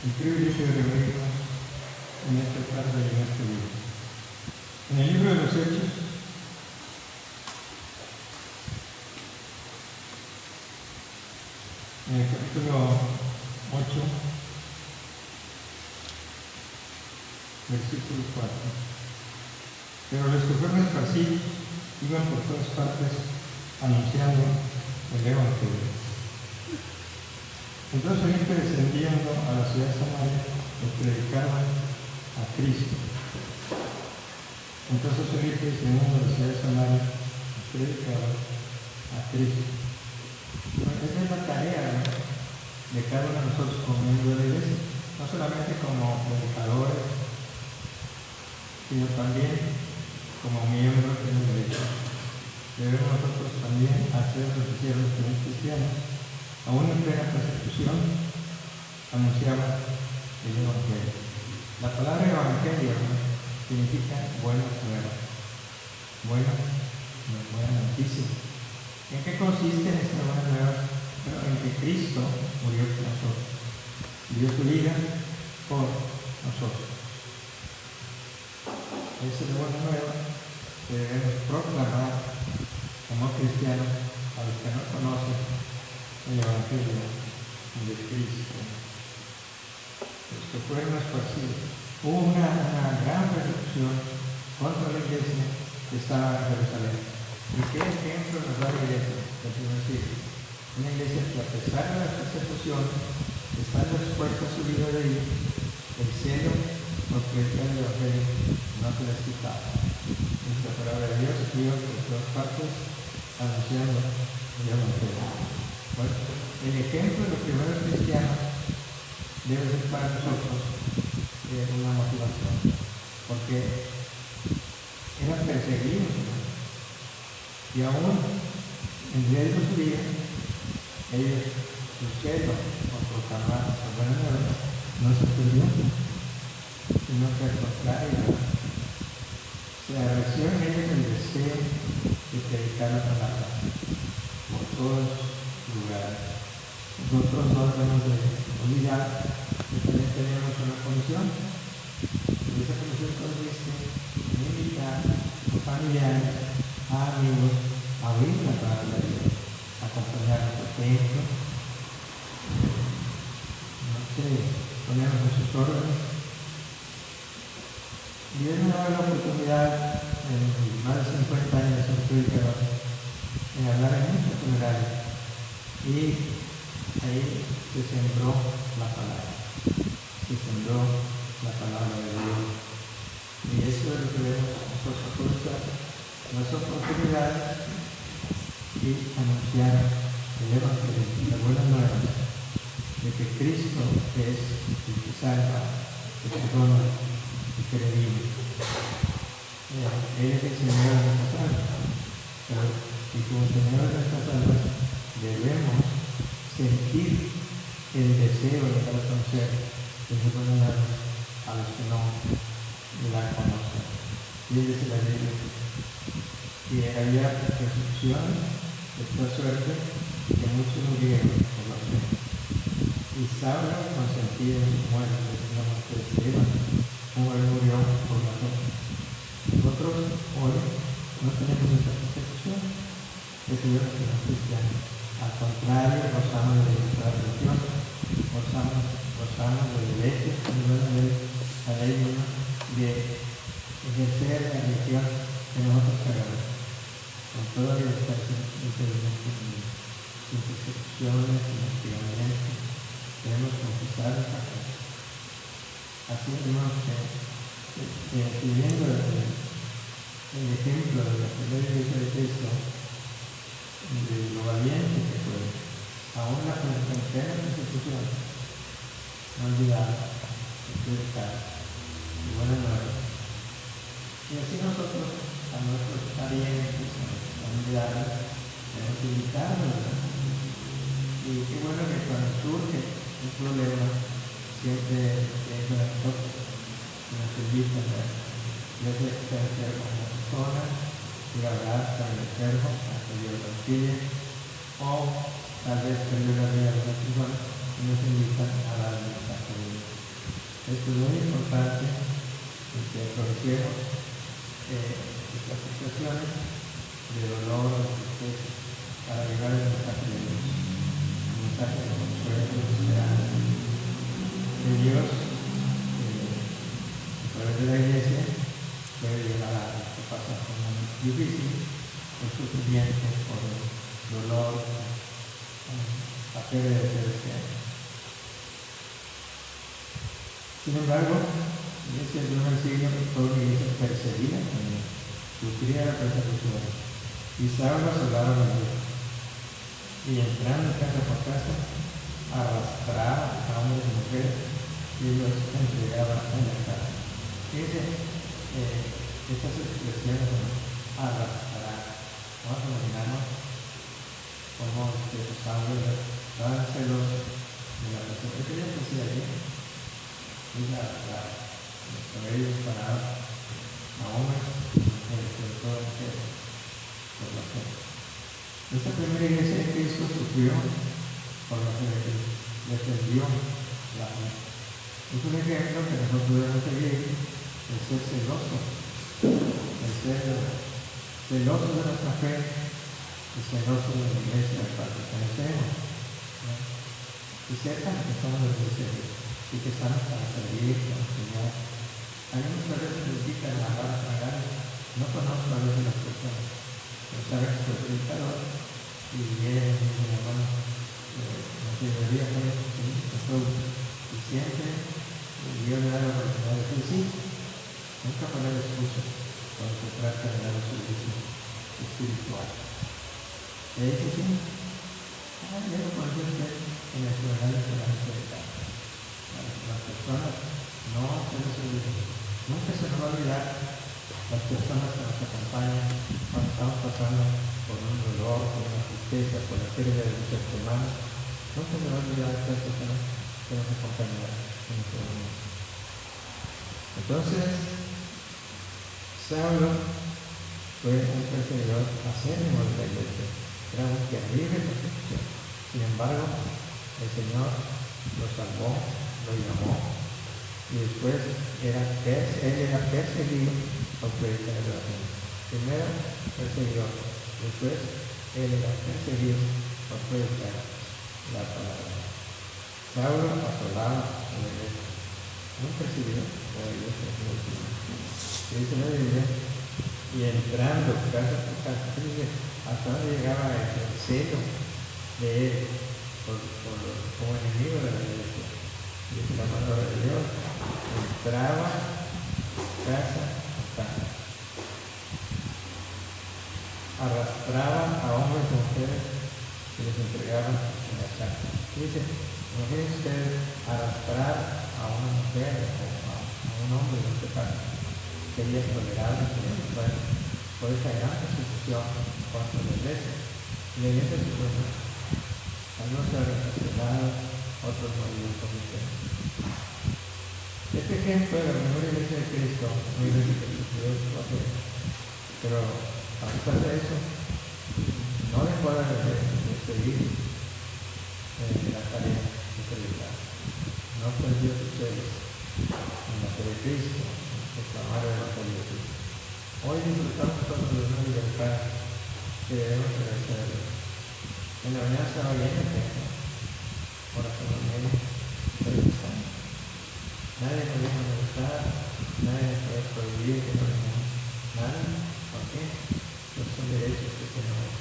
el privilegio de reunirnos en esta tarde y en este día. En el libro de los Hechos, en el capítulo 8, versículo 4. Pero los que fueron esparcidos iban por todas partes anunciando el Evangelio. Entonces Felipe, descendiendo a la ciudad de Samaria, les predicaba a Cristo. Entonces Felipe, descendiendo a la ciudad de Samaria, les predicaba a Cristo. Bueno, esa es la tarea, ¿no?, de cada uno de nosotros como miembro de la iglesia, no solamente como predicadores, sino también como miembros de la iglesia. Debemos nosotros también hacer lo que hicieron los primeros cristianos. Aún en plena persecución, anunciaba el Evangelio. La palabra Evangelio significa buenas nuevas, buena noticia. ¿En qué consiste esta buena nueva? Bueno, en que Cristo murió por nosotros, dio su vida por nosotros. Esa es la buena nueva que debemos proclamar como cristianos a los que no conocen el Evangelio de Cristo. Los que fueron esparcidos. Hubo una gran persecución contra la iglesia que estaba en Jerusalén. ¿Y qué ejemplo nos da la iglesia del primer siglo? Una iglesia que, a pesar de la persecución, está dispuesta a su vida de ir, el cielo por predicar el Evangelio no se les quitaba. Nuestra palabra de Dios iba por todas partes anunciando el Evangelio. Bueno, el ejemplo de los primeros cristianos debe ser para nosotros una motivación, porque eran perseguidos, ¿no? Y aún en medio de su vida, ellos, su celo por proclamar las buenas nuevas, no se perdió, sino que al contrario, se arreció en ellos el deseo de predicar la palabra por todos lugares. Nosotros no debemos de olvidar que también tenemos una comisión, y esa comisión consiste en invitar a familiares, a amigos, a oír la palabra de Dios, a acompañarnos al templo, no sé, ponernos en sus órdenes. Y Dios me da la oportunidad en más de 50 años de ser predicador en hablar en muchos funerales. Y ahí se sembró la palabra. Se sembró la palabra de Dios. Y eso es lo que debemos nosotros aprovechar las oportunidades y anunciar el Evangelio, la buena nueva de que Cristo es el que salva, el que perdona, el que redime. Él es el Señor de nuestras almas. Y como Señor de nuestras almas debemos sentir el deseo de dar a conocer esa buena nueva a los que no la conocen. Y dice la Biblia que había persecución de toda suerte, que muchos murieron por la fe. Y Saulo consentía en su muerte, en la muerte de Esteban, como él murió por la fe. Nosotros hoy no tenemos esa persecución de que yo soy cristiano. Al contrario, gozamos de nuestra religión, gozamos de derechos, la ley de ejercer la religión que nosotros queremos, con toda libertad, sin persecuciones, sin hostigamientos. Debemos conquistar esta fe. Así tenemos que, siguiendo el ejemplo de la primera iglesia de Cristo, de lo valiente que fue, aún la plena persecución, no olvidar el predicar y buena nueva. Y así nosotros, a nuestros parientes, a nuestros familiares, debemos invitarlos. Y qué bueno que cuando surge un problema, siempre piensan en nosotros, que nos invitan a veces ser con la persona, ir a hablar con el enfermo, a que Dios lo auxilie, o tal vez perder la vida de una persona y nos invitan a dar el mensaje de Dios. Esto es muy importante que aprovechemos estas situaciones de dolor o tristeza para llevar el mensaje de Dios, el mensaje de consuelo, de esperanza, de Dios, a través de la iglesia puede llegar a pasar por un momento difícil, por sufrimiento, por dolor, a pérdida de seres queridos. Sin embargo, en ese primer siglo toda la iglesia perseguida también, sufría la persecución, y Saulo asolaba a Dios, y entrando casa por casa, arrastraba a hombres y mujeres y los entregaba en la casa. Fíjense, estas expresiones son arrastrar. Vamos a imaginarnos cómo Saulo estaba celoso de la persona que ya hacía ahí, y los cabellos parados a hombres y sobre todo a mujeres por la fe. Esta primera iglesia de Cristo sufrió por la fe de Cristo, defendió la fe. Es un ejemplo que nosotros debemos seguir, el ser celoso, el ser celoso de nuestra fe y celoso de la iglesia a la cual pertenecemos. Y sepan que somos de la iglesia de Dios y que estamos para servir, para enseñar. A mí muchas veces me indican la barra tragar, no conozco a veces las personas, pero saben que soy predicador y vienen y dicen, hermano, nos debería hacer esto, y siempre Dios le da la oportunidad de decir sí, nunca poner excusas cuando se trata de dar un servicio espiritual. Y ahí dice, sí, yo lo puedo hacer en el funeral de la misericordia. Las personas no se les olvida. Nunca se nos va a olvidar las personas que nos acompañan cuando estamos pasando por un dolor, por una tristeza, por la pérdida de un ser humano. Nunca se va a olvidar de estas personas que nos acompañan en este momento. Entonces, Saulo fue un perseguidor acérrimo de la iglesia. Era un terrible persecución. Sin embargo, el Señor lo salvó, lo llamó, y después él era perseguido por predicar el evangelio. Primero perseguidor, después él era perseguido por predicar la palabra. Saulo asolaba a la iglesia, muy perseguido por la iglesia. Dice la Biblia, y entrando casa por casa, hasta donde llegaba el celo de él como enemigo de la iglesia. Dice la palabra de Dios, entraba casa por casa, arrastraba a hombres y mujeres y les entregaba en la casa. Dice, imagínense ustedes arrastrar a una mujer o a un hombre en este caso, sería tolerable, por esa gran persecución contra la iglesia. Y la iglesia se fue. Algunos se habían encarcelados, otros morían por el tiempo. Este ejemplo de la primera iglesia de Cristo, una iglesia que sufrió su. Pero a pesar de eso, no dejó de seguir la tarea de predicar. No perdió sus sedes en la fe de Cristo, en proclamar el evangelio de Cristo. Hoy disfrutamos todos de una libertad que debemos agradecer a Dios. En la mañana estaba llena de gente, oración en medio, pero estamos. Nadie nos deja molestar, nadie nos puede prohibir que no venimos, nada. ¿Por qué? Pues son derechos que tenemos.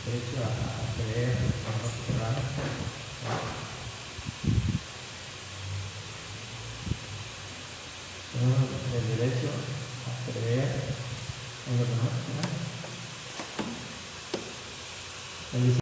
Derecho a creer, a no cerrar. Tenemos el derecho a creer en lo que no es.